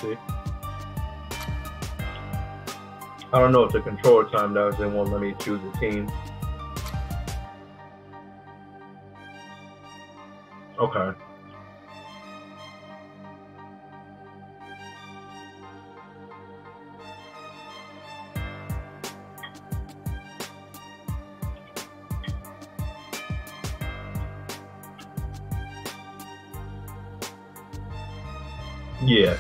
see. I don't know if the controller timed out, they won't let me choose a team. Okay. Yeah.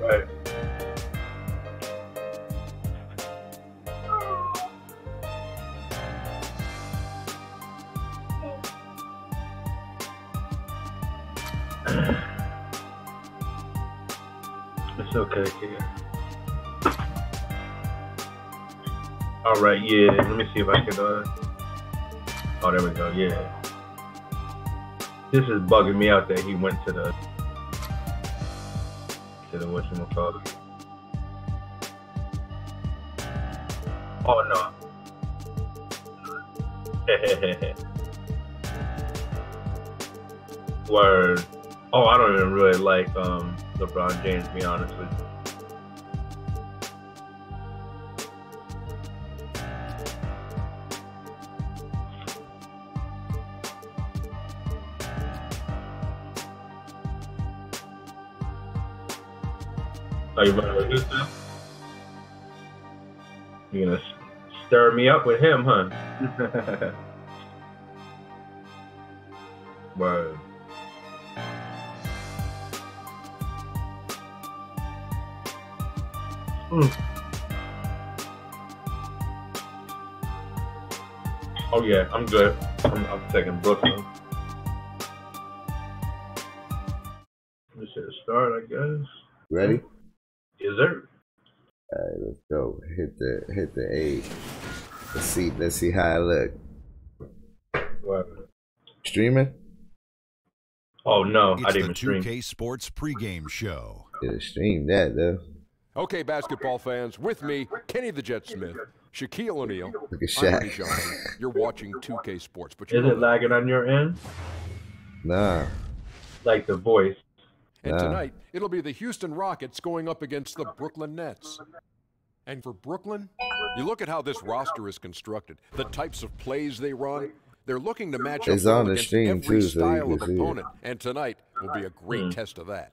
Right. It's okay here. All right, yeah. Let me see if I can. Oh, there we go. Yeah. This is bugging me out that he went to the whatchamacallit. Oh no. Word. Oh, I don't even really like LeBron James, to be honest with you. Are you running with this now? You're gonna stir me up with him, huh? Word. Oh yeah, I'm good. I'm taking Brooklyn. This is a start, I guess. Ready? Yes, sir. All right, let's go. Hit the 8. Let's see how I look. What? Streaming? Oh no, it's I didn't even stream. The 2K Sports pregame show. Could have streamed that though. Okay, basketball fans, with me, Kenny the Jet Smith, Shaquille O'Neal, Look at I'm Eddie Shaq. Johnson. You're watching 2K Sports, but Is it lagging on your end? Nah. Like the voice. And tonight, it'll be the Houston Rockets going up against the Brooklyn Nets. And for Brooklyn, you look at how this roster is constructed, the types of plays they run. They're looking to match up It's on the against stream every too, so style you of can see opponent. it. And tonight will be a great test of that.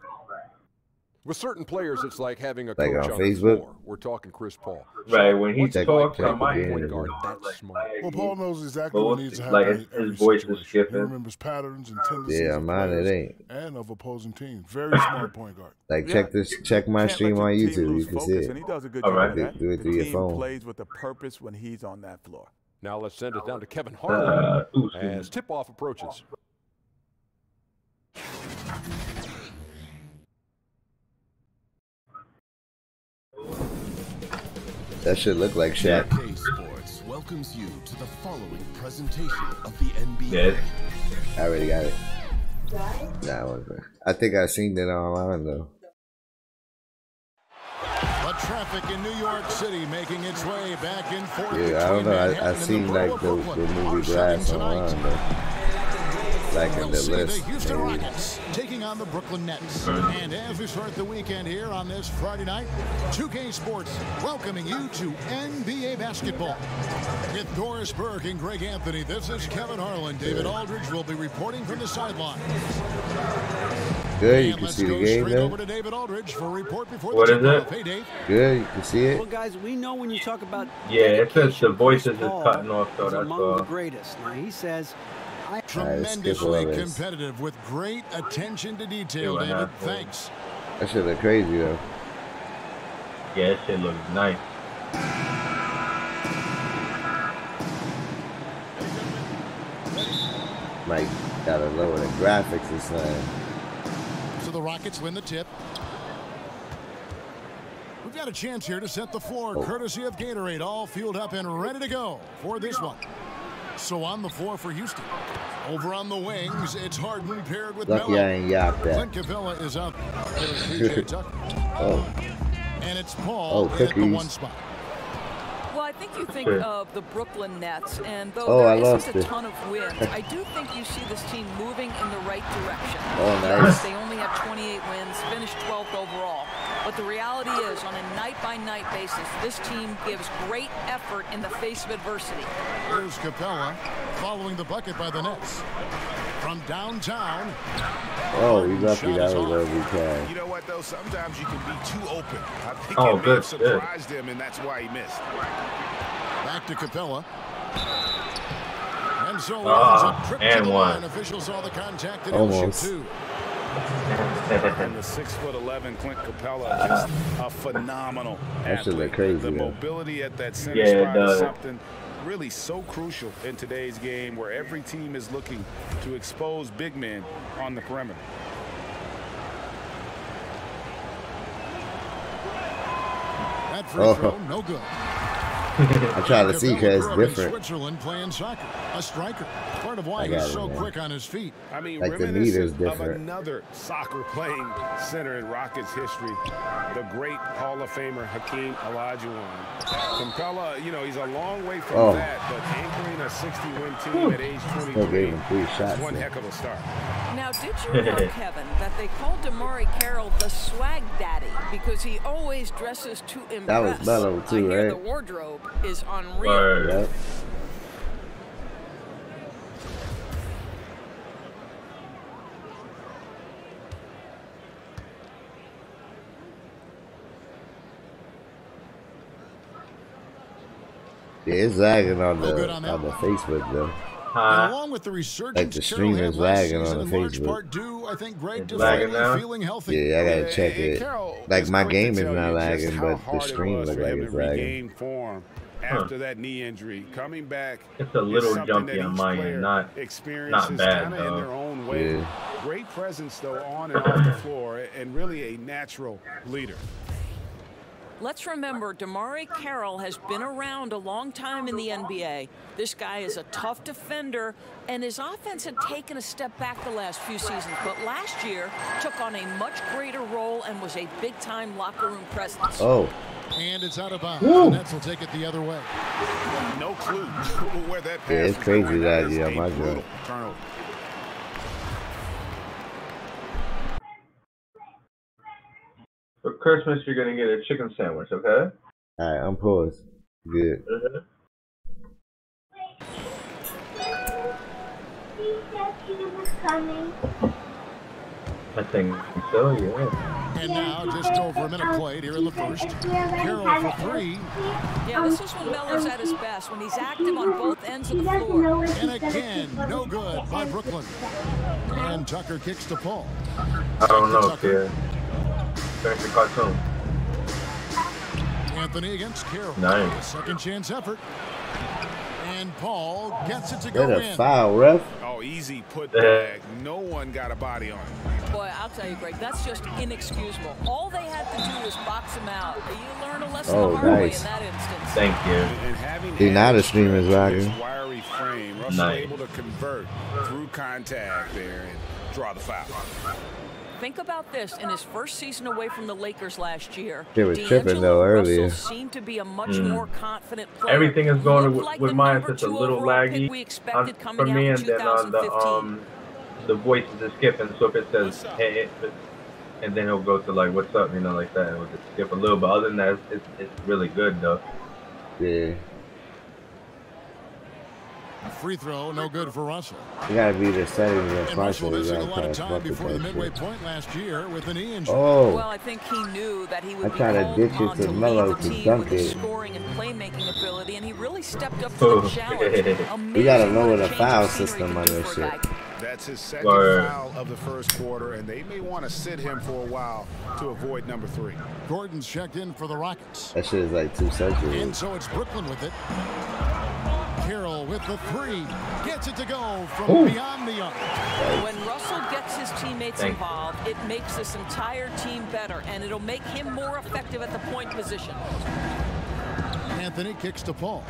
With certain players, it's like having a Like coach on on Facebook? the floor. We're talking Chris Paul. Right, when he what's it talks, like I might playing hear point guard him. that smart? Well, Paul knows exactly what needs to happen like in every his voice is situation. He skipping. remembers patterns and tendencies Yeah, of mine it players ain't. and of opposing teams. Very smart point guard. Like check my stream on YouTube. You can see it. And he does a good All job right. of that. Do it through your team phone. plays with a purpose when he's on that floor. Now let's send it down to Kevin Harlan as tip-off approaches. That should look like Shaq. 2K Sports welcomes you to the following presentation of the NBA. Yes. I already got it. Nah, I wasn't. I think I seen it online though. The traffic in New York City making its way back and forth. Yeah, I don't know. I seen like the movie Glass online though. Like in the list. The Houston Maybe. Rockets taking on the Brooklyn Nets. And as we start the weekend here on this Friday night, 2K Sports welcoming you to NBA basketball. With Doris Burke and Greg Anthony, this is Kevin Harlan. David Aldridge will be reporting from the sideline. Good, you And can let's see the go game straight now. over to David Aldridge for a report before What the is tip-off. it? Hey, Dave. Good, you can see it. Well, guys, we know when you talk about Yeah, it says the voices is Paul cutting off, so is that's among all. the greatest. Now he says, Tremendously skip all this. competitive with great attention to detail, See what David. happens. Thanks. That shit look crazy though. Yeah, that shit looks nice. Like gotta lower the graphics or something. So the Rockets win the tip. We've got a chance here to set the floor, courtesy of Gatorade, all fueled up and ready to go for this one. So on the floor for Houston. Over on the wings, it's Harden paired with Lucky Melo. I ain't yapped that. Clint Capella is up. There's PJ Tucker. Oh, And it's Paul at the 1 spot. Well, I think you think of the Brooklyn Nets, and though there isn't a ton of wins, I do think you see this team moving in the right direction. Oh, nice. They only have 28 wins, finished 12th overall. But the reality is, on a night-by-night basis, this team gives great effort in the face of adversity. Here's Capella following the bucket by the Nets. From downtown. Oh, we lucky that was where we can. You know what, though? Sometimes you can be too open. I think it may have surprised him, and that's why he missed. Back to Capella. And so and one. Officials saw the contact. Almost. And the 6'11" Clint Capella, just a phenomenal athlete. Crazy, the mobility at that center spot is something really so crucial in today's game, where every team is looking to expose big men on the perimeter. That free throw, no good. I try to see because it's different. Switzerland playing soccer, a striker. Part of why he's so quick on his feet. I mean, like the meter's of another soccer playing center in Rockets history, the great Hall of Famer Hakeem Olajuwon. Capella, you know, he's a long way from that, but anchoring a 60-win team at age 23 is one heck of a start. Now, did you know, Kevin, that they called DeMarre Carroll the swag daddy because he always dresses to impress? That was Mellow too, right? The wardrobe is unreal. Yep. Yeah, it's lagging on the Facebook though. And along with the resurgence, like the stream is lagging on the Facebook. I think Greg feeling healthy. Yeah, I gotta check it. Like my game is not lagging, but the stream looks like it's lagging. After that knee injury, coming back, it's a little jumpy on my end, not bad though. In their own way. Yeah. Great presence though on and off the floor, and really a natural leader. Let's remember, DeMarre Carroll has been around a long time in the NBA. This guy is a tough defender, and his offense had taken a step back the last few seasons, but last year took on a much greater role and was a big-time locker room presence. Oh. And it's out of bounds. The Nets will take it the other way. No clue where that pass it's crazy that my God. For Christmas, you're gonna get a chicken sandwich, okay? All right, I'm paused. Good. I think so, yeah. And now, just over a minute played here in the first. Carroll for three. Yeah, this is when Melo's at his best, when he's active on both ends of the floor. And again, no good by Brooklyn. And Tucker kicks to Paul. I don't know, kid. Finish the cartoon. Anthony against Carroll. Nice. Second chance effort. And Paul gets it to go That's in. a foul, ref. Oh, easy put back. No one got a body on it. Boy, I'll tell you, Greg, that's just inexcusable. All they had to do was box him out. You learn a lesson the hard way in that instance. Thank you. And having now the stream is lagging. Wiry frame, Russell able to convert through contact there and draw the foul. Think about this. In his first season away from the Lakers last year, they were tripping though earlier. Russell seemed to be a much more confident player. Everything is going with mine. It's a little laggy for me, and then on the voice is skipping. So if it says hey, and then he'll go to like what's up, you know, like that, and we'll just skip a little. But other than that, it's really good though. Yeah. Free throw, no good for Russell. You gotta be the settings and Russell missing a lot of time before the midway point last year with a knee injury. Oh. Well, I think he knew that he would be called upon to Melo to dunk it. Scoring and playmaking ability, and he really stepped up to the challenge. You gotta lower the foul system on this shit. That's his second foul of the first quarter, and they may want to sit him for a while to avoid number 3. Gordon's checked in for the Rockets. That shit is like 2 seconds. And so it's Brooklyn with it. Carroll with the 3, gets it to go from beyond the arc. When Russell gets his teammates involved, it makes this entire team better, and it'll make him more effective at the point position. Anthony kicks to Paul.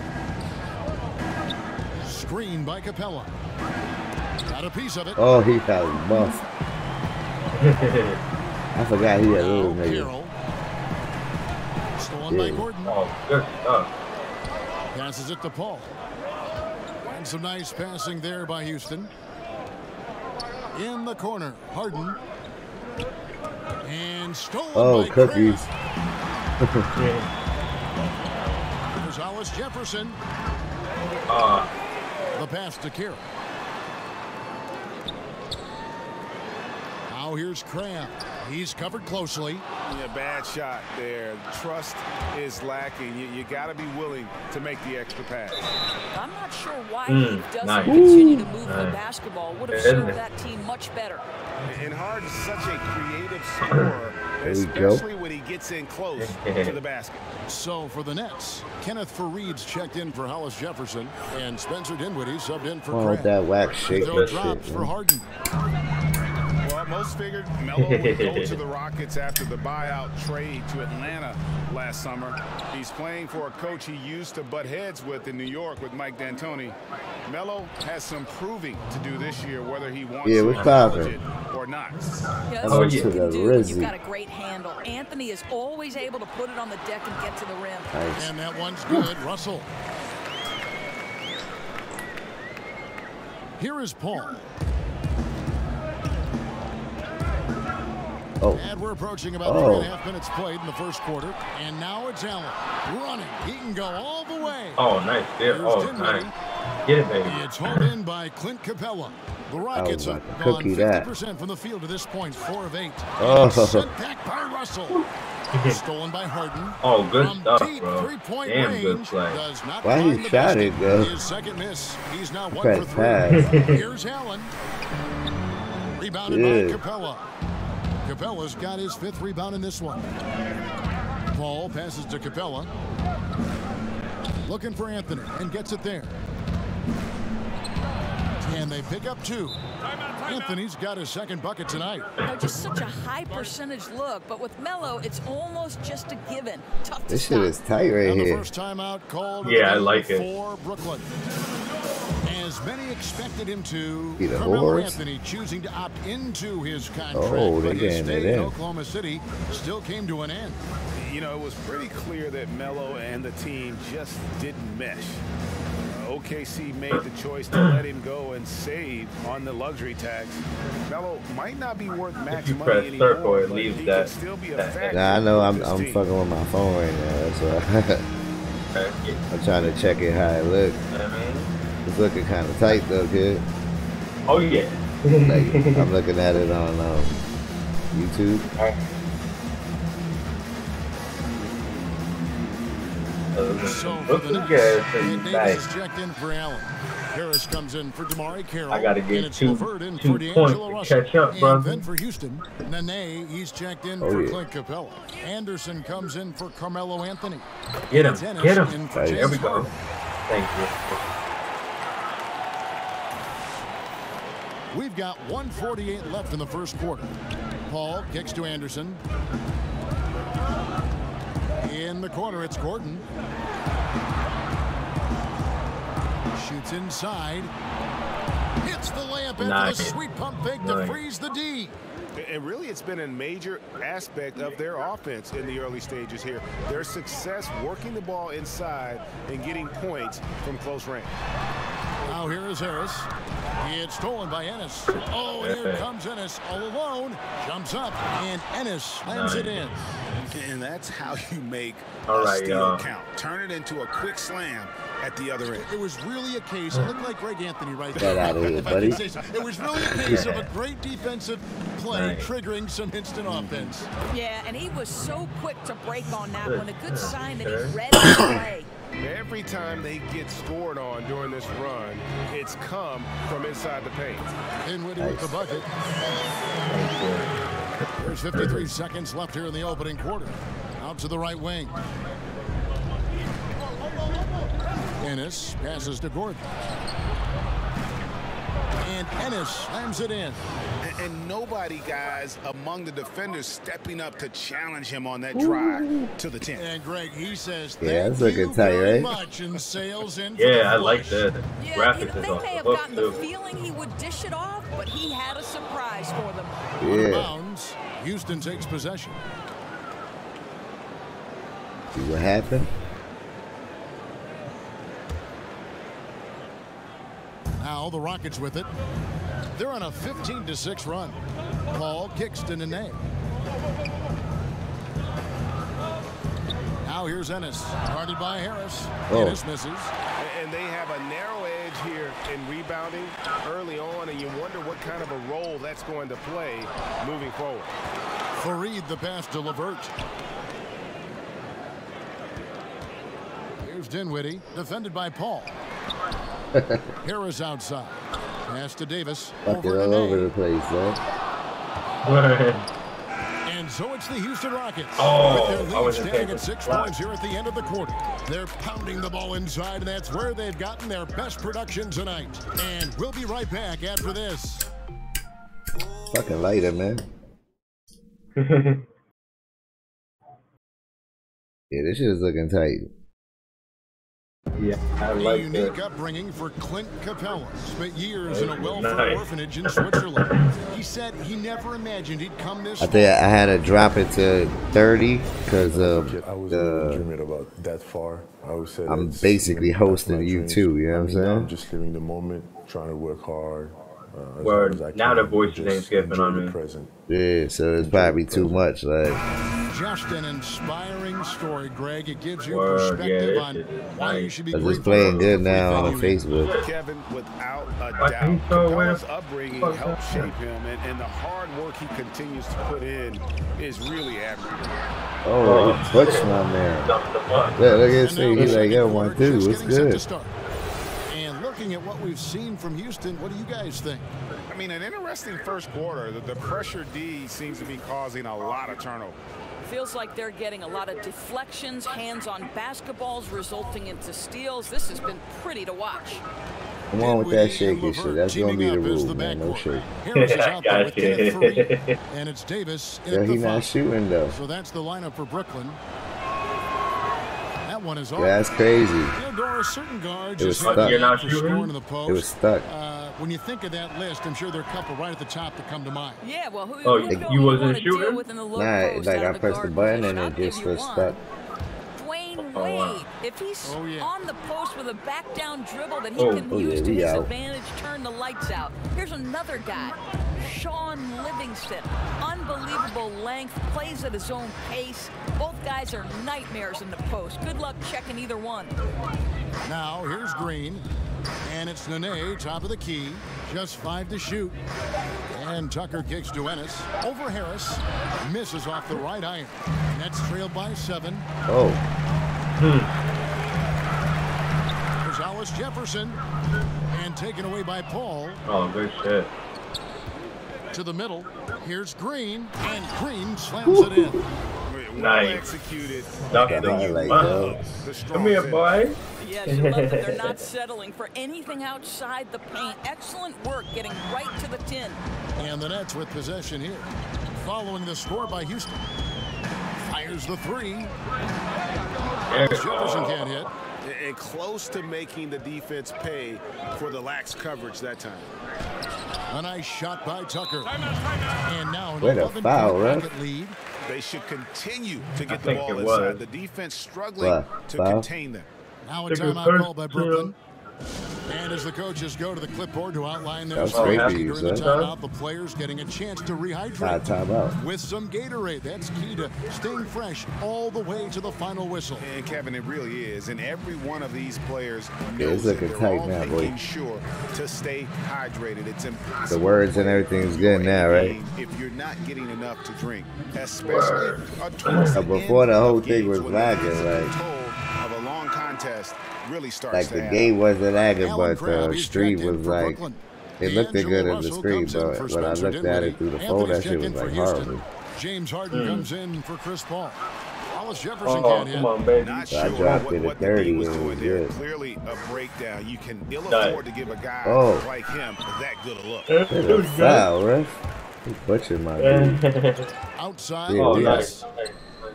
Screen by Capella. Got a piece of it. Oh, he got buff. I forgot he had a little nigga. Stolen by Gordon. Oh, good stuff. Passes it to Paul. And some nice passing there by Houston. In the corner, Harden. And stolen by cookies. There's Hollis Jefferson. The pass to Carroll. Now here's Crabb. He's covered closely. Yeah, bad shot there. Trust is lacking. You got to be willing to make the extra pass. I'm not sure why he doesn't continue to move the basketball. Would have served that team much better. And Harden's such a creative scorer, especially when he gets in close to the basket. So for the Nets, Kenneth Faried's checked in for Hollis Jefferson, and Spencer Dinwiddie subbed in for Crabb. That wax shake. Throw drops for Harden. Well, most figured Melo would go to the Rockets after the buyout trade to Atlanta last summer. He's playing for a coach he used to butt heads with in New York with Mike D'Antoni. Melo has some proving to do this year, whether he wants to acknowledge it or not. Yeah, that's what you can do when you've got a great handle. Anthony is always able to put it on the deck and get to the rim. Nice. And that one's good. Russell. Here is Paul. And we're approaching about 3.5 minutes played in the first quarter. And now it's Allen running. He can go all the way. Oh, nice. Oh, nice. Get it, baby. It's hauled in by Clint Capella. The Rockets have gone 50% from the field to this point, 4 of 8. Sent back by Russell. Stolen by Harden. Oh, good stuff, deep bro. Three-point Damn range. good play. Does not Why he shot it, though? His second miss. He's now 1 for 3. Here's Allen. Rebounded by Capella. Capella's got his 5th rebound in this one. Paul passes to Capella. Looking for Anthony and gets it there. And they pick up 2. Anthony's got his 2nd bucket tonight. Just such a high percentage look, but with Melo, it's almost just a given. Tough to This shit is tight right and here. The first timeout called I like it. For Brooklyn. As many expected him to, Be the Carmelo horse. Anthony choosing to opt into his contract. Oh, they but his getting stay it in in. Oklahoma City still came to an end. You know, it was pretty clear that Melo and the team just didn't mesh. OKC made the choice to let him go and save on the luxury tax. Melo might not be worth max money press anymore, circle, it but leaves he that. can still be a factor. Nah, I know I'm for this team. fucking with my phone right now. That's why I'm trying to check it how it looks. It's looking kind of tight though, kid. Oh yeah. Like, I'm looking at it on YouTube. So for the Nets, Davis is checked in for Allen. Harris comes in for Damari Carroll. I gotta get and it's 2 Levert in points for D'Angelo to Russell. catch up, bro. And then for Houston, Nene, he's checked in for Clint Capella. Anderson comes in for Carmelo Anthony. Get him. Get him. In for There we go. Thank you. We've got 1:48 left in the first quarter. Paul kicks to Anderson. In the corner, it's Gordon. Shoots inside. Hits the layup after the sweet pump fake to freeze the D. And really, it's been a major aspect of their offense in the early stages here. Their success working the ball inside and getting points from close range. Now here is Harris. It's stolen by Ennis. Oh, and here comes Ennis all alone. Jumps up, and Ennis slams it in. And that's how you make All a right, steal count. Turn it into a quick slam at the other end. It was really a case, it looked like Greg Anthony right Get there. out of here, If I buddy. can say so. It was really a case of a great defensive play triggering some instant offense. Yeah, and he was so quick to break on that one. A good sign that he's ready to play. Every time they get scored on during this run, it's come from inside the paint. Dinwiddie with the bucket. There's 53 seconds left here in the opening quarter. Out to the right wing. Ennis passes to Gordon. And Ennis slams it in. And nobody, guys, among the defenders stepping up to challenge him on that drive to the 10. And Greg, he says, that's thank looking you tight, very right? much, and sails in. Yeah, I like that. Yeah, Graphics they is off may the have hook gotten the too. feeling he would dish it off, but he had a surprise for them. Out of bounds, Houston takes possession. See what happened? Now the Rockets with it. They're on a 15-6 run. Paul kicks to Nene. Now here's Ennis, guarded by Harris. Ennis misses. And they have a narrow edge here in rebounding early on, and you wonder what kind of a role that's going to play moving forward. Fareed the pass to LeVert. Here's Dinwiddie, defended by Paul. Harris outside. Pass to Davis. Fucking all over the place, man. And so it's the Houston Rockets. Oh, with their lead standing at 6 points here at the end of the quarter. They're pounding the ball inside, and that's where they've gotten their best production tonight. And we'll be right back after this. Fucking lighter, man. Yeah, this shit is looking tight. Yeah, I like a unique upbringing for Clint Capella. Spent years in a welfare orphanage in Switzerland. He said he never imagined he'd come this far. I think I had to drop it to 30 because of I was dreaming about that far. I would say I'm basically hosting you too. You know what I'm saying? I'm just living the moment, trying to work hard. Now the voices ain't skipping on me. Yeah, so it's probably too much. Like, just an inspiring story, Greg. It gives you perspective on why you should be grateful. It's playing good now on Facebook. Kevin, without a doubt, Capella's upbringing helped shape him, and the hard work he continues to put in is really admirable. Oh, he pushed my man. Look at his face. He's like, yo, 1-2. What's good? Looking at what we've seen from Houston, what do you guys think? I mean, an interesting first quarter. The pressure D seems to be causing a lot of turnover. Feels like they're getting a lot of deflections, hands-on basketballs resulting into steals. This has been pretty to watch. Come on with that shaky shit. That's going to be the rule, man. No shake. And it's Davis. Yeah, he's not shooting, though. So that's the lineup for Brooklyn. One is yeah, that's crazy. Certain guards it was stuck. You're not shooting? It was stuck. When you think of that list, I'm sure there are a couple right at the top that come to mind. Yeah, well, you wasn't shooting? Nah, like I pressed the button and it just was stuck. Dwayne Wade, if he's on the post with a back down dribble that he can use to his advantage, turn the lights out. Here's another guy. Sean Livingston, unbelievable length, plays at his own pace. Both guys are nightmares in the post. Good luck checking either one. Now here's Green, and it's Nene, top of the key, just 5 to shoot. And Tucker kicks to Ennis, over Harris, misses off the right iron. Nets trailed by 7. Oh. Gonzalez Jefferson, and taken away by Paul. Oh, good shit. To the middle. Here's Green, and Green slams it in. Nice. Executed. Come here, boy. Yes, you love that they're not settling for anything outside the paint. Excellent work getting right to the tin. And the Nets with possession here. Following the score by Houston. Fires the 3. Jefferson can't hit. And close to making the defense pay for the lax coverage that time. A nice shot by Tucker. And now an 11-point lead. They should continue to get the ball inside. The defense struggling to contain them. Now a timeout call by Brooklyn. And as the coaches go to the clipboard to outline their strategy during the timeout, the players getting a chance to rehydrate with some Gatorade. That's key to staying fresh all the way to the final whistle. And Kevin, it really is. And every one of these players knows that they're all making sure to stay hydrated. It's impossible. The words and everything's good now, right? If you're not getting enough to drink, especially towards the before the whole thing was lagging, like of a long contest. Really starts like the game wasn't lagging, but the stream was like, it looked good in the stream, but when I looked at it through the phone, that shit was like horrible. James Harden comes in for Chris Paul. Wallace Jefferson can't hit. Come on, baby. Not so sure I dropped it at 30 was and it was doing there. good. Clearly a breakdown. You can ill afford to give a guy like him that good a look. It was a foul, right? He butchered my dude. Outside, nice.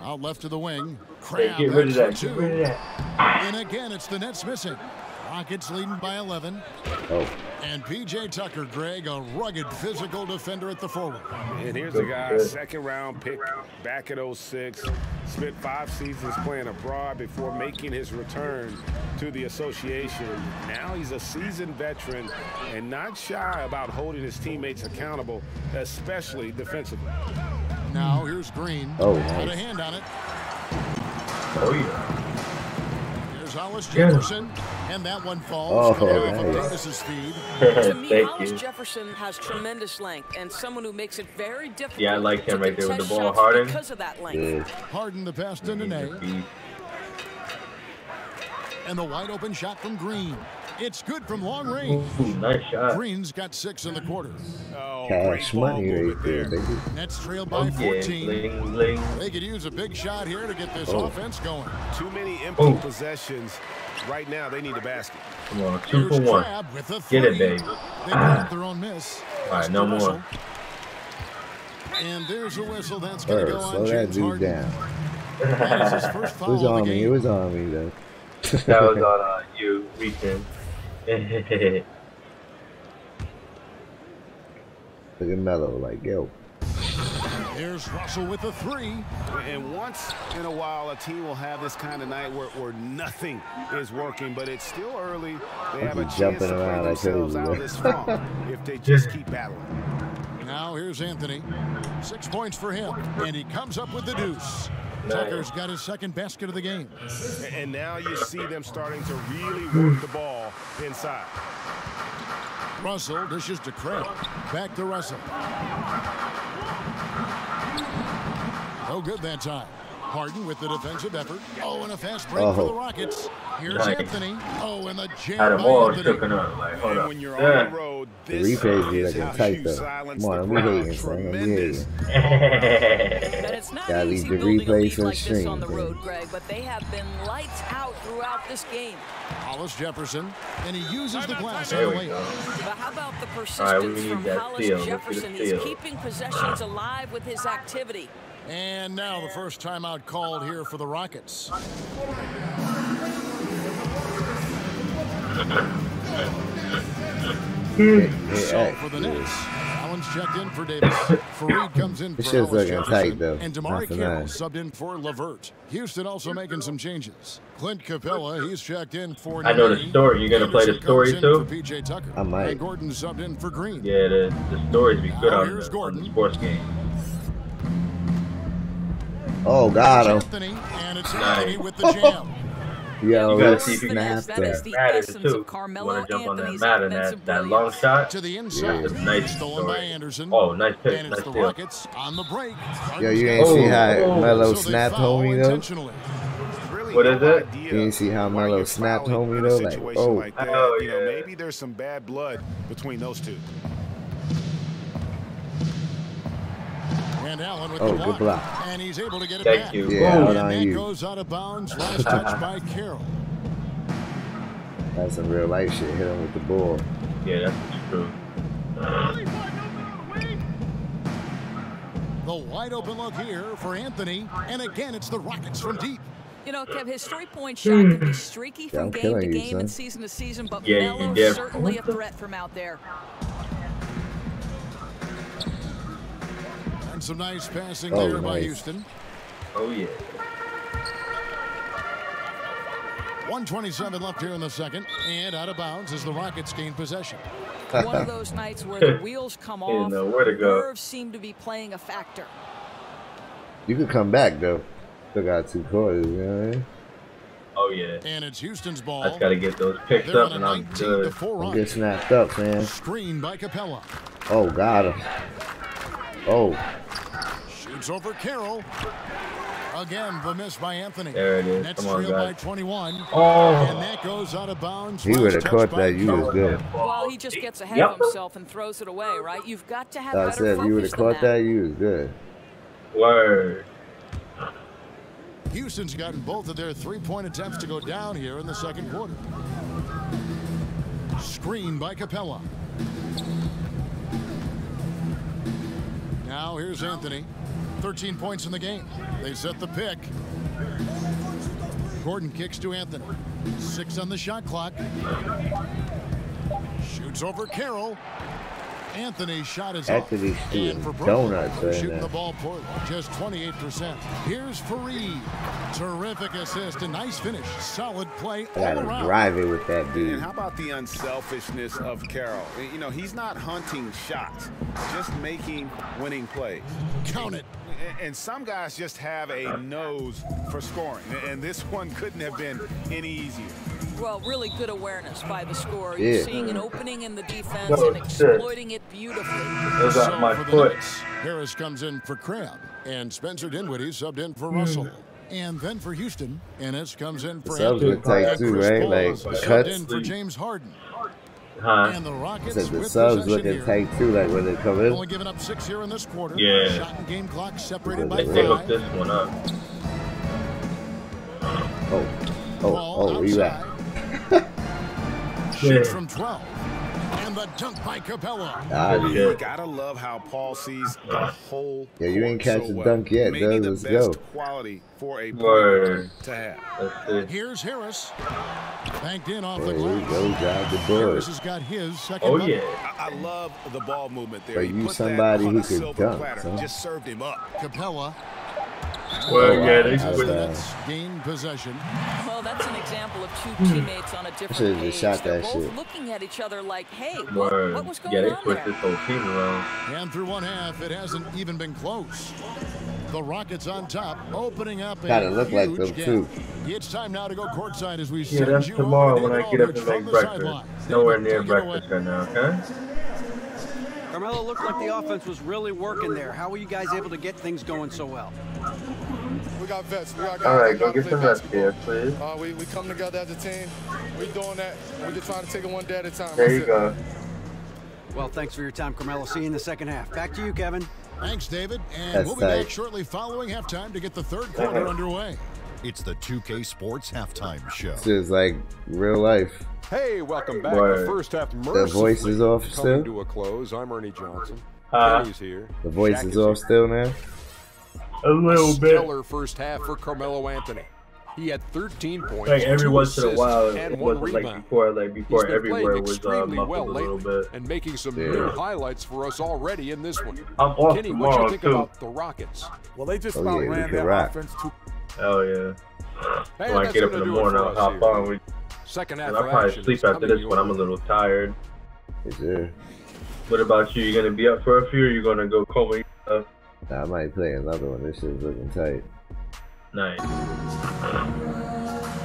Out left to the wing. Crab, get rid of that. Get rid of that. And again, it's the Nets missing. Rockets leading by 11. Oh. And P.J. Tucker, Greg, a rugged physical defender at the forward. And here's the guy, second-round pick back at 06. Spent 5 seasons playing abroad before making his return to the association. Now he's a seasoned veteran and not shy about holding his teammates accountable, especially defensively. Now here's Green. Oh, Got nice. a hand on it. Oh, yeah. Here's Hollis Jefferson. And that one falls. Oh, Off of nice. Davis's feed. To me, Thank Hollis you. Jefferson has tremendous length and someone who makes it very difficult. Yeah, I like him to right there with the contest ball, shots Harden. because of that length. Yeah. Harden the pass to Nene. And the wide open shot from Green. It's good from long range. Ooh, nice shot. Green's got 6 in the quarter. Oh, Cash money right there, baby. Nets trail Oh, by yeah. 14. Bling, bling. They could use a big shot here to get this Oh. offense going. Too many empty possessions. Right now, they need a basket. Come on, 2 Here's for 1. Trabb with the Get it, three. baby. They got their own miss. All right, no Russell. more. And there's a whistle that's going to go Slow on that James dude Harden. down. That is his first It foul was of on the me. game. It was on me, though. That was on you reaching. Look at Melo, like, yo. Here's Russell with the 3. And once in a while, a team will have this kind of night where nothing is working, but it's still early. They have a Just chance jumping to play around like themselves crazy, out of bro. this funk if they just keep battling. Now here's Anthony. 6 points for him, and he comes up with the deuce. Tucker's got his second basket of the game. And now you see them starting to really work the ball inside. Russell dishes to Craig. Back to Russell. No good that time. Harden with the defensive effort. Oh, and a fast break for the Rockets. Here's Nice. Anthony. Oh, and the jam Had them by all Anthony. shooken up. Like, hold And up. when you're Yeah. on the road, The this replays be is looking how tight, you though. silence Come on, the I'm be crowd. hating, son. I'm be Tremendous. hating. And it's not Gotta easy leave the building a replays lead for the like this on the stream, road, man. Greg, but they have been lights out throughout this game. Hollis Jefferson, and he uses the glass on There the we layup. go. But how about the All right, we persistence need from that Hollis steal. Let's get a Jefferson? He's steal. keeping possessions alive with his activity. And now the first timeout called here for the Rockets. So for the Nets, Allen's checked in for Davis. Fareed comes in for This shit's Hollis looking Jefferson. tight, though. And Not Damari for Carroll nine. subbed in for Levert. Houston also making some changes. Clint Capella, he's checked in for I know the Nene. story. You're gonna play the Anderson story comes in too? for PJ Tucker. I might. And Gordon subbed in for Green. Yeah, the stories be good Now on here's the Gordon. sports game. Oh, got him. Anthony, and it's Nice. Anthony with the jam. Yo, You gotta it's see if you can snapped That is up. the Madden essence too. of You Carmelo want to jump on that Anthony's Madden, offensive that long brilliance. shot? To the inside. That's a nice Stolen by story. Anderson. Oh, nice pick, And it's nice the steal. Rockets on the break. Yo, you ain't see how Oh, Melo So they snapped foul homie, though? intentionally. Really What is no it? idea You ain't see how why Melo you're snapped fouling homie, in a though? Like, situation oh. like that. Oh, You know, yeah. maybe there's some bad blood between those two. And Allen with Oh, the good block. block. And he's able to get it Thank back. you. Yeah, And hold on that you. goes out of bounds. Last touch by Carroll. That's some real life shit. Hit him with the ball. Yeah, that's true. The wide open look here for Anthony. And again, it's the Rockets from deep. You know, Kev, his three-point shot can be streaky Yeah, from I'm game killing to you, game son. and season to season, but Yeah, you Melo's did. certainly a threat from out there. And some nice passing Oh, there by nice. Houston. Oh, yeah. 1:27 left here in the second. And out of bounds as the Rockets gain possession. One of those nights where the wheels come Didn't off, know where to go. nerves seem to be playing a factor. You could come back, though. Still got 2 quarters, you know what I mean? Oh, yeah. And it's Houston's ball. I just got to get those picks They're up on and a I'm 19-4 good. Don't run. get snapped up, man. Screen by Capella. Oh, got him. Oh, Shoots over Carroll. Again, the miss by Anthony. There it is. Nets Come on, trail by guys. 21. Oh. And that goes out of bounds. he would have Last touch caught by that. You was good. Well, he just gets ahead Yep. of himself and throws it away, right? You've got to have I better said if you would focus have than caught that, you was good. Word. Houston's gotten both of their three-point attempts to go down here in the second quarter. Screen by Capella. Now here's Anthony. 13 points in the game. They set the pick. Gordon kicks to Anthony. 6 on the shot clock. Shoots over Carroll. Anthony's shot is off. Anthony's shooting donuts right shooting now. the ball poorly, just 28%. Here's Fareed. Terrific assist, a nice finish. Solid play all Gotta around. drive it with that dude. And how about the unselfishness of Carroll? You know, he's not hunting shots, just making winning plays. Count it. And some guys just have a nose for scoring, and this one couldn't have been any easier. Well, really good awareness by the scorer. Yeah. You're seeing an opening in the defense and exploiting it beautifully. Those are my foot. Harris comes in for Crabb, and Spencer Dinwiddie subbed in for Russell. And then for Houston, Ennis comes in for Subs look tight too, right? Like subbed in cuts. for James Harden. Huh? And the Rockets Said the with subs possession looking here. tight too, like when they come in. Only giving up 6 here in this quarter. Yeah. Shot and game clock separated by They hooked 5. this one up. Oh, where you at? Shoots from 12. And the dunk by Capella. You gotta love how Paul sees the whole. Yeah, you ain't catch the well. dunk yet, Maybe Doug. the Let's best go. quality for a Word. to have. Here's Harris. Banked in off the There you glass. go, drive the board. Harris has got his second. Oh, bucket. yeah. I love the ball movement there. But He you put somebody that on who a could silver dunk, platter. son. Just served him up. Capella. Well, yeah, they How's switched. that? Gain possession. Well, that's an example of two teammates on a different Should've page. just shot They're that both shit. looking at each other like, hey, Word. what was going Yeah, they on switched there? this whole team around. And through one half, it hasn't even been close. The Rockets on top, opening up a Gotta look like huge them gap. too. It's time now to go courtside as we Yeah, send that's you tomorrow over to when I David get up Aldridge and make from the breakfast. sideline. Nowhere David, near take it away. breakfast right now, okay? Carmelo looked like the offense was really working there. How were you guys able to get things going so well? We got vets. We got guys. All right, that go get play some rest basketball. here, please. We come together as a team. We doing that. We just trying to take it one day at a time. There That's you it. go. Well, thanks for your time, Carmelo. See you in the second half. Back to you, Kevin. Thanks, David. And That's we'll be tight. back shortly following halftime to get the third quarter underway. It's the 2K Sports Halftime Show. This is like real life. Hey, welcome back. Word. The first half The mercifully voice is off coming still? to a close. I'm Ernie Johnson. Huh? Kenny's here. The voice Shaq is off still now? A little bit. Stellar first half for Carmelo Anthony. He had 13 points, Like every 2 once in a assists, while, and it 1 wasn't rebound. like before He's been everywhere playing was extremely muffled well a little lately bit. and making some Yeah. new highlights for us already in this one. I'm off Kenny, what tomorrow, you think too. about the Rockets? Well, they just Oh, about yeah, we ran can their rock. offense too. Hell yeah. Hey, When I that's get up gonna in the do it morning, for I'll us hop here. on. Second half And I'll of probably action sleep is after coming this one. I'm a little tired. Yes, sir. What about you? You gonna be up for a few, or you gonna go comb your stuff? Nah, I might play another one. This shit's looking tight. Nice.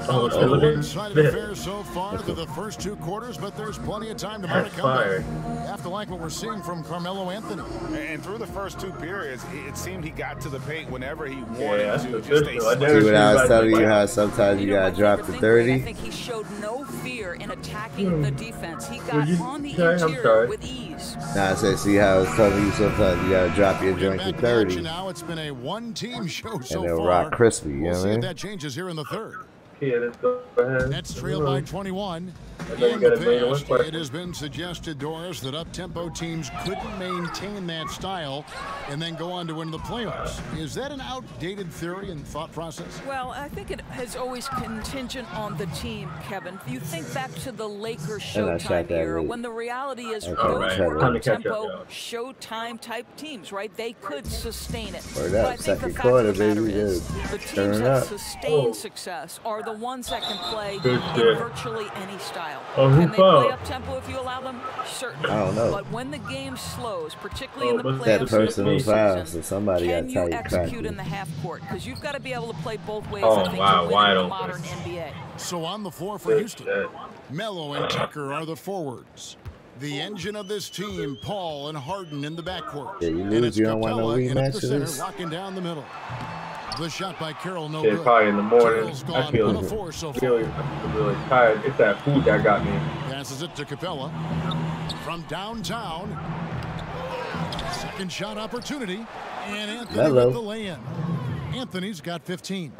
So it's Oh, been a look at one-sided this. affair so far through the first 2 quarters, but there's plenty of time to That's make a comeback. fire. You have to like what we're seeing from Carmelo Anthony. And through the first 2 periods, it seemed he got to the paint whenever he wanted Yeah, that's to. the Just good stay thing. I steady. never See what I was telling you, like how sometimes you gotta drop to I 30? think he showed no fear in attacking the defense. He got you on the say? I'm interior sorry. with ease. Nah, I said, see how I was telling you sometimes you gotta drop your joint to Back in action 30 now. It's been a one-team show so and then far. rock crispy, you We'll know see what I if mean? that changes here in the third. Yeah, let's go ahead. Nets trailed by 21. I know you In got the a million past, questions. it has been suggested, Doris, that up-tempo teams couldn't maintain that style and then go on to win the playoffs. Is that an outdated theory and thought process? Well, I think it has always contingent on the team, Kevin. You think back to the Lakers And I shot Showtime that era late. when the reality is All those right. were Time to catch up, up-tempo y'all. Showtime type teams, right? They could sustain it. Word But up, I think second the fact quarter, of the matter baby, is dude. the teams Turn that up. sustain success are the ones that can play Good in shit. virtually any style. Oh, who Can they fouled? play up-tempo if you allow them? Certainly. I don't know. But when the game slows, particularly in the what's playoffs, that That personal and the foul, postseason, so somebody can got you tight execute in practice. the half court? Because you've got to be able to play both ways, Oh, I think, wow, to win wide in the open. modern NBA. So on the floor for Good Houston, shit. Melo and Tucker are the forwards. The engine of this team, Paul and Harden in the backcourt. Yeah, you And lose, it's you don't want no Capella in at rematch the of center, this? locking down the middle. The shot by Carroll, no Yeah, good. probably in the morning. Carroll's I gone feel 1 of 4 so far. really tired. It's that food that got me. Passes it to Capella. From downtown. Second shot opportunity. And Anthony Hello. with the lay-in. Anthony's got 15.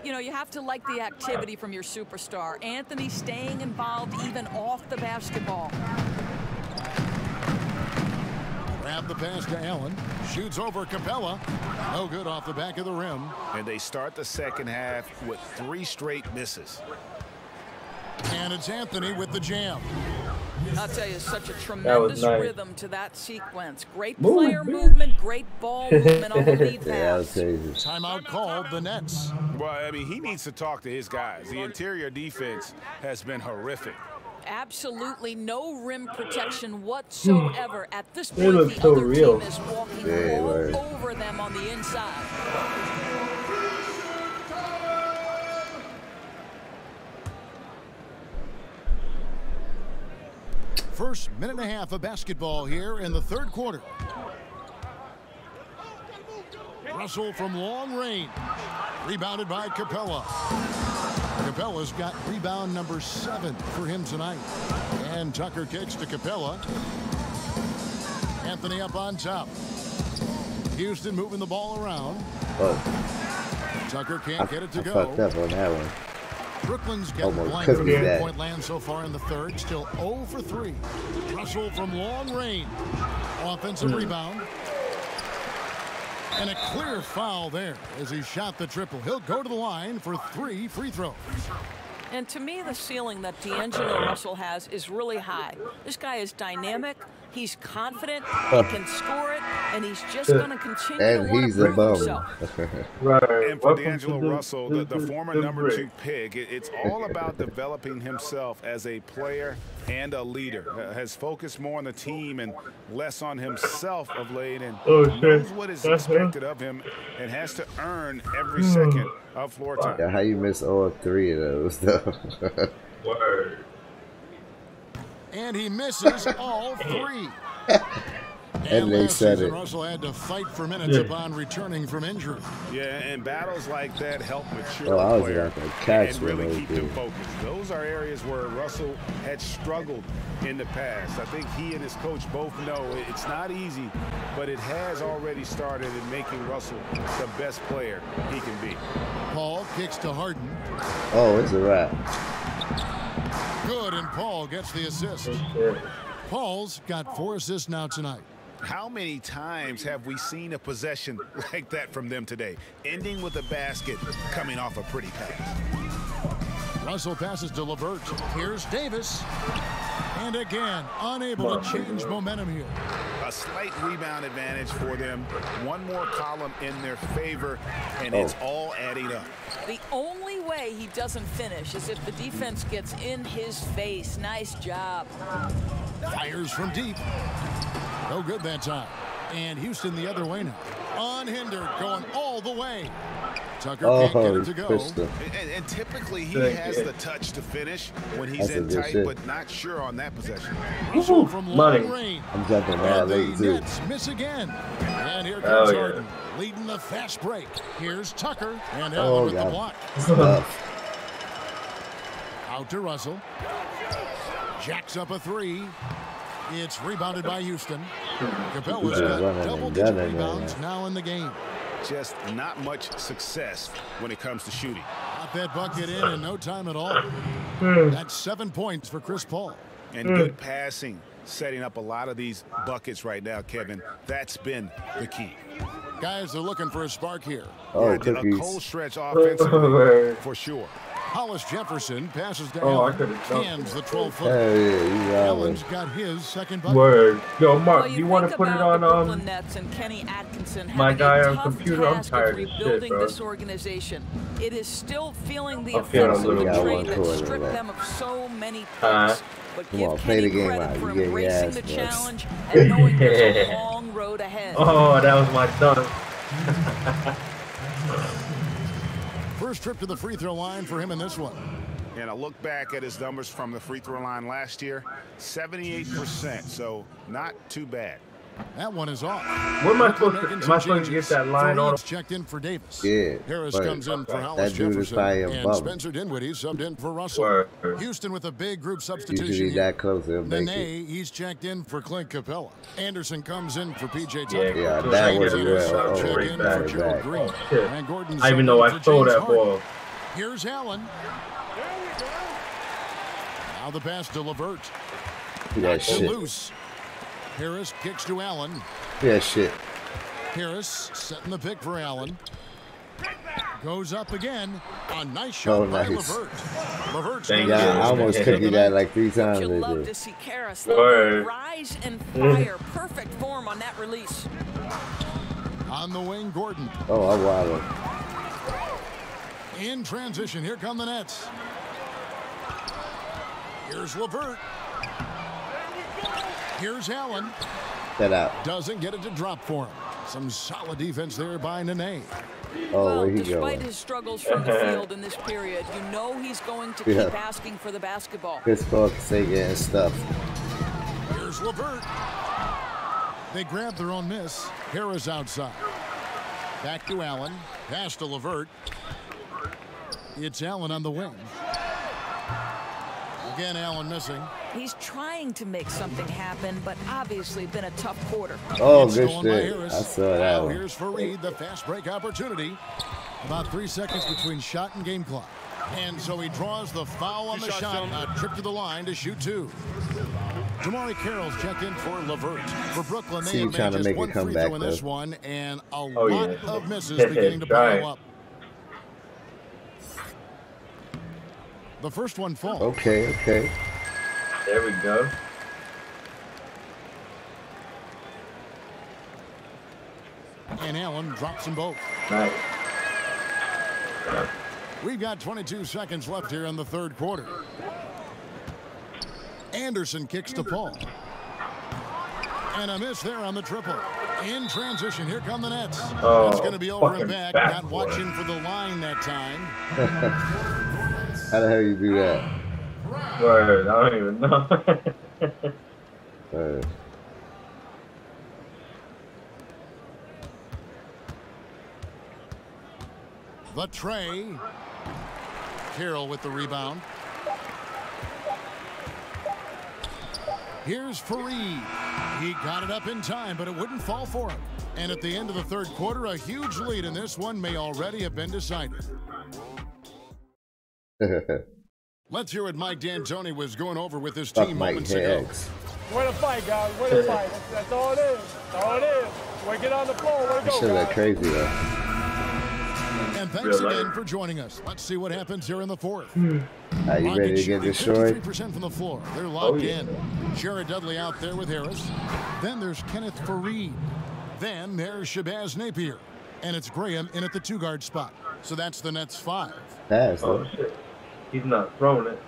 You know, you have to like the activity from your superstar. Anthony staying involved even off the basketball. Grab the pass to Allen. Shoots over Capella. No good off the back of the rim. And they start the second half with 3 straight misses. And it's Anthony with the jam. I'll tell you, such a tremendous rhythm to that sequence. Great player movement, great ball movement on the lead pass. Timeout called the Nets. Well, I mean, he needs to talk to his guys. The interior defense has been horrific. Absolutely no rim protection whatsoever. At this point, the other team is walking all over them on the inside. First minute and a half of basketball here in the third quarter. Russell from long range. Rebounded by Capella. Capella's got rebound number 7 for him tonight. And Tucker kicks to Capella. Anthony up on top. Houston moving the ball around. Tucker can't get it to go. Fucked up on that one. Brooklyn's got blank from three-point land so far in the third. Still 0 for 3. Russell from long range. Offensive rebound. And a clear foul there as he shot the triple. He'll go to the line for 3 free throws. And to me, the ceiling that D'Angelo Russell has is really high. This guy is dynamic. He's confident. He can score it. And he's just going to continue to want to prove himself. And for D'Angelo Russell, the former number 2 pick, it's all about developing himself as a player and a leader. Has focused more on the team and less on himself of late, and knows what is expected of him and has to earn every second of floor time. Yeah, how you miss all 3 of those, though? Word. And he misses all 3. And they said it. Russell had to fight for minutes upon returning from injury. Yeah, and battles like that help mature a player and really keep them focused. Those are areas where Russell had struggled in the past. I think he and his coach both know it's not easy, but it has already started in making Russell the best player he can be. Paul kicks to Harden. Oh, it's a wrap. Good, and Paul gets the assist. Paul's got 4 assists now tonight. How many times have we seen a possession like that from them today, ending with a basket coming off a pretty pass? Russell passes to LeVert. Here's Davis. And again, unable to change momentum here. A slight rebound advantage for them. One more column in their favor, and it's all adding up. The only way he doesn't finish is if the defense gets in his face. Nice job. Fires from deep. No good that time. And Houston the other way now. Unhindered, going all the way. Tucker can't get it to go. And typically he has the touch to finish when he's in tight, but not sure on that possession. Russell from long range. I'm jumping that late too. Nets miss again. And here comes Harden, leading the fast break. Here's Tucker, and Allen with the block. Out to Russell. Jacks up a 3. It's rebounded by Houston. Capella's got double-digit rebounds now in the game. Just not much success when it comes to shooting. Got that bucket in no time at all. That's 7 points for Chris Paul. And good passing, setting up a lot of these buckets right now, Kevin. That's been the key. Guys are looking for a spark here. A cold stretch offensively for sure. Hollis Jefferson passes down. Hands the 12-footer. Allen's got his second bucket. Word. Yo, Mark, you want to put it on Nets and Kenny Atkinson my guy on computer? I'm tired of shit, bro. This organization. It is still feeling the effects of the trade that stripped them of so many points. But give Kenny credit for embracing the challenge and knowing there's a long road ahead. Oh, that was my son. First trip to the free throw line for him in this one. And a look back at his numbers from the free throw line last year, 78%, so not too bad. That one is off. Where am I supposed to get that line on? Checked in for Davis. Yeah. Harris comes in for Hollis Jefferson. And Spencer Dinwiddie subbed in for Russell. Houston with a big group substitution here. That close, Nene, he's checked in for Clint Capella. Anderson comes in for PJ Tucker. Yeah, that was real. Check in for Gerald Green. And Gordon I even know I stole that ball. Here's Allen. Now the pass to LeVert. That shit. Loose. Harris kicks to Allen. Yeah, shit. Harris setting the pick for Allen. Goes up again. A nice shot by LeVert. LeVert's I almost cookied that like 3 times. You love to see Karras rise and fire. Perfect form on that release. On the wing, Gordon. Oh, I wilded. In transition, here come the Nets. Here's LeVert. Here's Allen. That out. Doesn't get it to drop for him. Some solid defense there by Nene. Oh, where he despite going? his struggles from the field in this period, you know he's going to keep asking for the basketball. His fuck say getting stuffed. Here's LeVert. They grab their own miss. Harris outside. Back to Allen. Pass to LeVert. It's Allen on the wing. Again, Allen missing. He's trying to make something happen, but obviously been a tough quarter. Oh, good shit. I saw that one. Here's Fareed, the fast break opportunity. About 3 seconds between shot and game clock. And so he draws the foul on the shot. A trip to the line to shoot 2. Damari Carroll's checked in for LeVert. For Brooklyn, they have made just 1 free throw in this one, and a lot of misses beginning to pile up. The first one falls. Okay, okay. There we go. And Allen drops them both. Nice. We've got 22 seconds left here in the 3rd quarter. Anderson kicks to Paul. And a miss there on the triple. In transition, here come the Nets. Oh, it's going to be over and back. Not watching for the line that time. How the hell you do that? Word, I don't even know. The tray. Carroll with the rebound. Here's Fareed. He got it up in time, but it wouldn't fall for him. And at the end of the 3rd quarter, a huge lead in this one may already have been decided. Let's hear what Mike D'Antoni was going over with his team moments ago. Where to fight, guys. Where to fight. That's all it is. That's all it is. We get on the floor. Where to go, guys. That crazy, though. And thanks again for joining us. Let's see what happens here in the 4th. Are you ready to get destroyed? 53% from the floor. They're locked in. Jared Dudley out there with Harris. Then there's Kenneth Fareed. Then there's Shabazz Napier. And it's Graham in at the 2-guard spot. So that's the Nets 5. Oh, shit. He's not throwing it.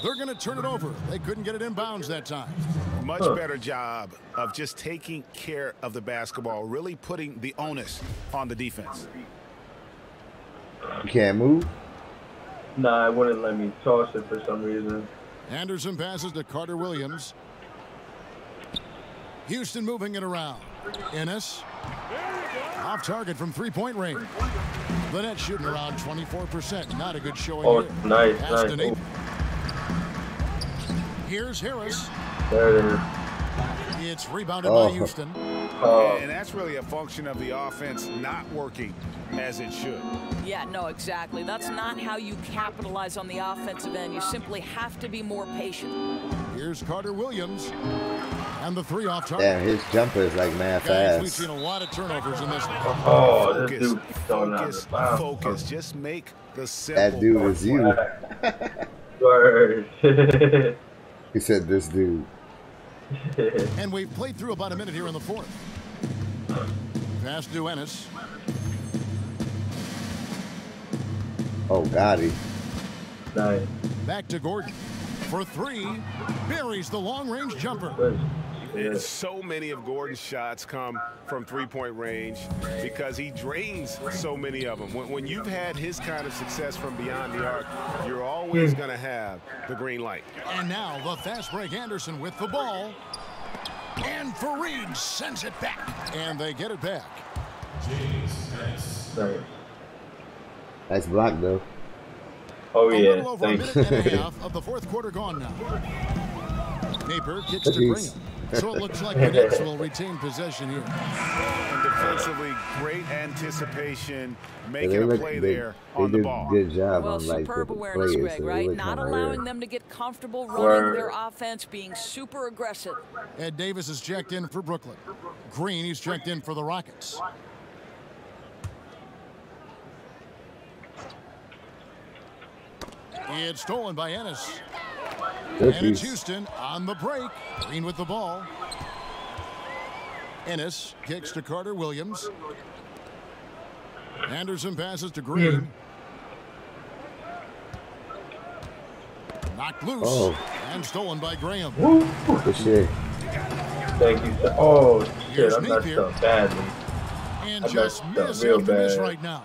They're going to turn it over. They couldn't get it in bounds that time. Much better job of just taking care of the basketball, really putting the onus on the defense. You can't move? Nah, it wouldn't let me toss it for some reason. Anderson passes to Carter Williams. Houston moving it around. Ennis. Off target from 3-point range. The Nets shooting around 24%. Not a good showing here. Nice, nice. Here's Harris. There it is. It's rebounded by Houston. And that's really a function of the offense not working as it should. Yeah, no, exactly. That's not how you capitalize on the offensive end. You simply have to be more patient. Here's Carter Williams. And the 3 off target. Yeah, his jumper is like mad fast. We've seen a lot of turnovers in this one. Oh, this dude Focus. Just make the simple. That dude is you. Word. He said this dude. And we've played through about a minute here in the 4th. Pass to Ennis. Oh, got it. Nice. Back to Gordon. For 3, buries the long-range jumper. And so many of Gordon's shots come from 3-point range because he drains so many of them. When you've had his kind of success from beyond the arc, you're always going to have the green light. And now the fast break. Anderson with the ball. And Fareed sends it back. And they get it back. Nice block, though. Oh, yeah. A little over a minute and a half of the 4th quarter gone now. Napier kicks to Graham. So it looks like the Knicks will retain possession here. And defensively, great anticipation, making a play there on the ball. Good job well, on like superb the awareness, players, Greg, so right? Not allowing them to get comfortable running their offense, being super aggressive. Ed Davis is checked in for Brooklyn. Green, he's checked in for the Rockets. It's stolen by Ennis. And it's Houston on the break. Green with the ball. Ennis kicks to Carter Williams. Anderson passes to Green. Knocked loose and stolen by Graham. Good shit. Thank you. Oh, shit, I messed up badly. And just miss after miss right now.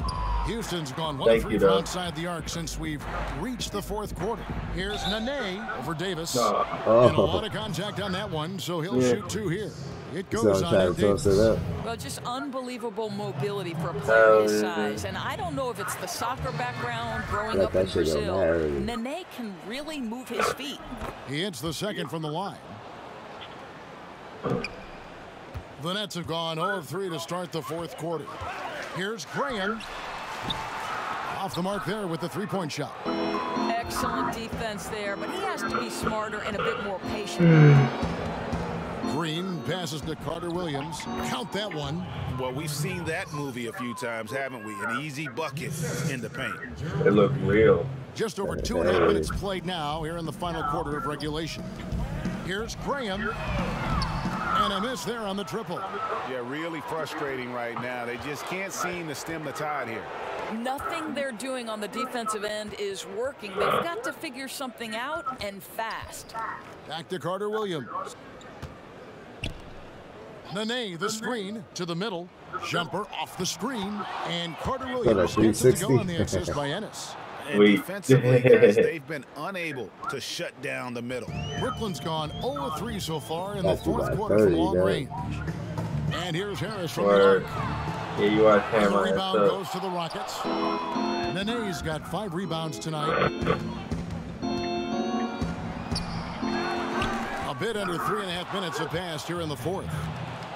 Houston's gone 1-3 from outside the arc since we've reached the fourth quarter. Here's Nene over Davis. And a lot of contact on that one, so he'll shoot two here. It goes on Davis. Well, just unbelievable mobility for a player his size. And I don't know if it's the soccer background, growing up in Brazil. Nene can really move his feet. He hits the second from the line. The Nets have gone 0 of 3 to start the fourth quarter. Here's Graham. Off the mark there with the three-point shot. Excellent defense there, but he has to be smarter and a bit more patient. Green passes to Carter Williams. Count that one. Well, we've seen that movie a few times, haven't we? An easy bucket in the paint. It looked real. Just over 2.5 minutes played now here in the final quarter of regulation. Here's Graham. And a miss there on the triple. Yeah, really frustrating right now. They just can't seem to stem the tide here. Nothing they're doing on the defensive end is working. They've got to figure something out, and fast. Back to Carter Williams. Nene, the screen to the middle. Jumper off the screen. And Carter Williams gets it to go on the assist by Ennis. And defensively, guys, they've been unable to shut down the middle. Brooklyn's gone 0-3 so far in the fourth quarter from long range. And here's Harris from the arc. Yeah, you are and the rebound goes to the Rockets. Nene's got 5 rebounds tonight. A bit under 3.5 minutes have passed here in the fourth.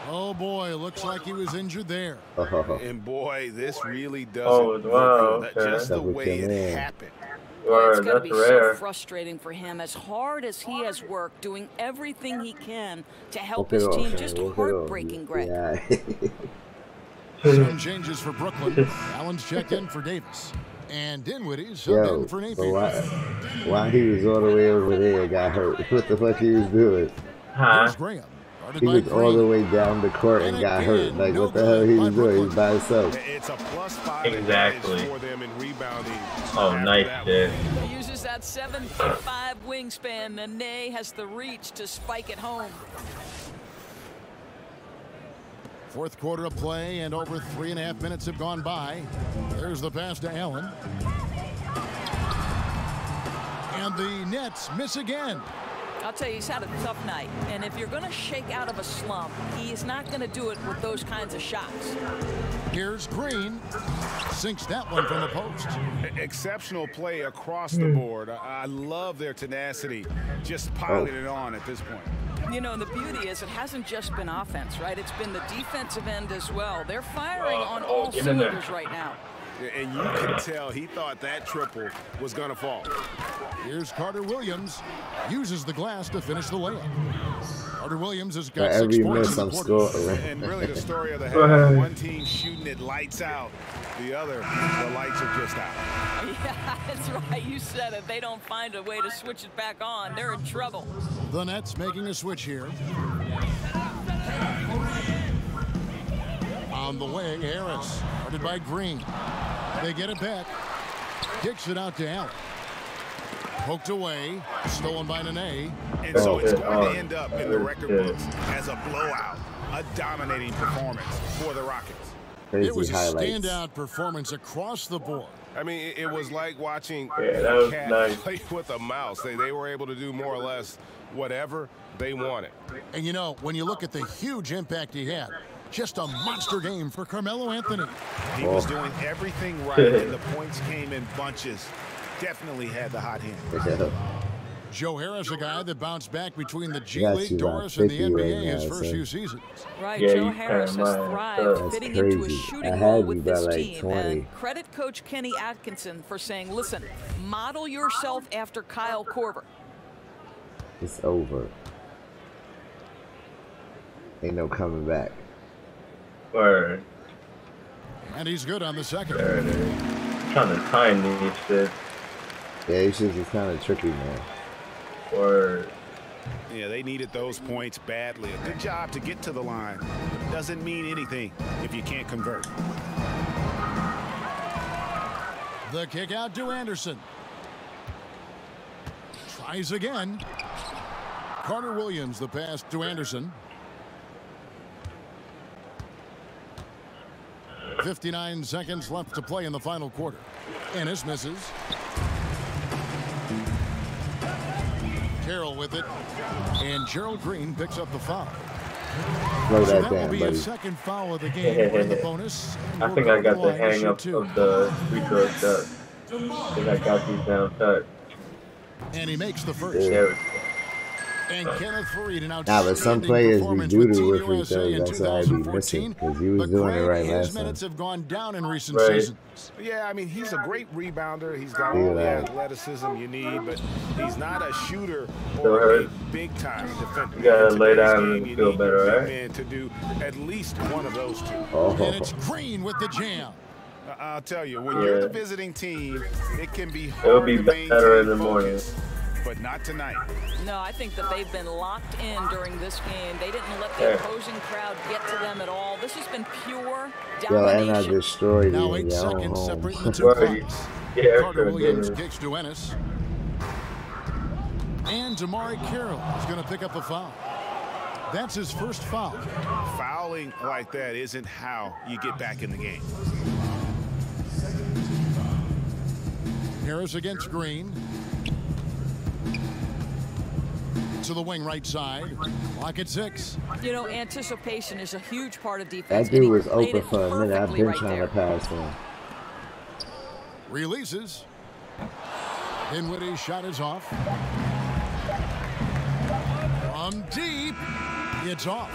Oh boy, looks like he was injured there. And boy, this really doesn't look good. Just the way it happened. It's got to be so frustrating for him, as hard as he has worked, doing everything he can to help his team. Just heartbreaking, Greg. Some changes for Brooklyn. Allen's checked in for Davis. And Dinwiddie's subbed in for Napier. Why he was all the way over there and got hurt? What the fuck he was doing? Here's Graham. He was all the way down the court and got hurt. Like, what the hell he was doing? He was by himself. It's a +5 exactly. for them in rebounding. Oh, nice shit. He uses that 7'5" wingspan. Nene has the reach to spike it home. Fourth quarter of play, and over 3.5 minutes have gone by. There's the pass to Allen. And the Nets miss again. I'll tell you, he's had a tough night. And if you're going to shake out of a slump, he is not going to do it with those kinds of shots. Here's Green. Sinks that one from the post. Exceptional play across the board. I love their tenacity, just piling it on at this point. You know, the beauty is it hasn't just been offense, right? It's been the defensive end as well. They're firing on all cylinders right now. And you can tell he thought that triple was going to fall. Here's Carter Williams. Uses the glass to finish the layup. Carter Williams has got 6 points in the quarter. And really the story of the half, one team shooting it lights out. The other, the lights are just out. Yeah, that's right. You said it. They don't find a way to switch it back on. They're in trouble. The Nets making a switch here. On the way, Harris. Guarded by Green. They get it back. Kicks it out to Allen. Poked away. Stolen by Nene. And so it's going to end up in the record books as a blowout. A dominating performance for the Rockets. It was a standout performance across the board. I mean, it was like watching a cat play with a mouse. They were able to do more or less whatever they wanted. And, you know, when you look at the huge impact he had, just a monster game for Carmelo Anthony. He was doing everything right, and the points came in bunches. Definitely had the hot hand. Joe Harris, a guy that bounced back between the G League, Doris, and the NBA his first few seasons. Right, Joe Harris has thrived fitting into a shooting role with this team. And credit Coach Kenny Atkinson for saying, listen, model yourself after Kyle Korver. It's over. Ain't no coming back. Word. And he's good on the second. Trying to time these shit. Yeah, it's just kind of tricky, man. Word. Yeah, they needed those points badly. A good job to get to the line. Doesn't mean anything if you can't convert. The kick out to Anderson. Tries again. Carter Williams, the pass to Anderson. 59 seconds left to play in the final quarter. Ennis misses. Carroll with it. And Gerald Green picks up the foul. Slow So that will down, be buddy. a second foul of the game for the bonus. I think I got the hang up of the free throw shot. I think I got these down pat. And he makes the first. Yeah. And Kenneth Fareed, an Nah, but some players be doo-doo with free throws. That's why I be missing, because he was doing it right last his time. minutes have gone down in recent seasons. Yeah, I mean, he's a great rebounder. He's got all the athleticism you need, but he's not a shooter or a big-time defender. You gotta lay down and feel better, right? To do at least one of those two. And it's Green with the jam. I'll tell you, when you're the visiting team, it can be hard. It'll be better in the morning. But not tonight. No, I think that they've been locked in during this game. They didn't let the opposing crowd get to them at all. This has been pure domination. And I destroyed now you. 8 seconds home. separate the two clocks. Carter Williams kicks to Ennis. And Damari Carroll is going to pick up the foul. That's his first foul. Fouling like that isn't how you get back in the game. Harris against Green. To the wing right side. Lock at 6. You know, anticipation is a huge part of defense. That dude was open for a minute. I've been trying to pass him. Releases. Dinwiddie's shot is off. From deep. It's off.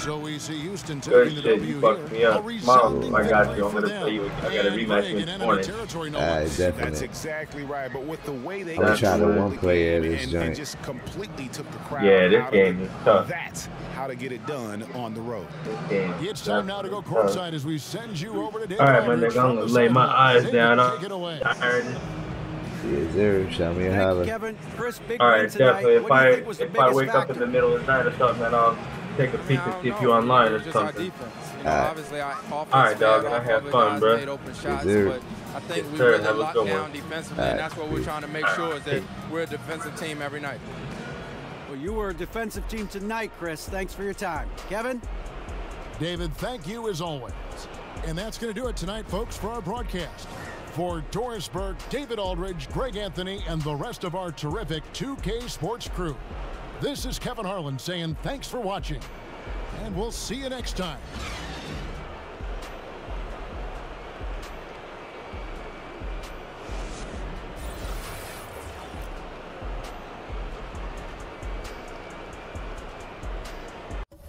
So we see Houston taking the W here. A resounding I got you. I'm going to tell you. I got a rematch in the morning. Definitely. That's exactly right. But with the way they I'm trying to one player this joint. and just completely took the crowd this game is tough. That's how to get it done on the road. It's time now to go courtside as we send you over to David. All right, my nigga, I'm going to lay my eyes down. Take it away. Yes, sir. Show me a holler. Kevin, Chris, big all right, definitely. If I wake factor? up in the middle of the night or something, then I'll take a peek and see if you're online or something. Obviously, all right, dog, and I have fun, bro. Open shots, yes, but I think we really locked down defensively, and that's what we're trying to make sure is that we're a defensive team every night. Well, you were a defensive team tonight, Chris. Thanks for your time. Kevin? David, thank you as always. And that's going to do it tonight, folks, for our broadcast. For Doris Burke, David Aldridge, Greg Anthony, and the rest of our terrific 2K Sports crew, this is Kevin Harlan saying thanks for watching, and we'll see you next time.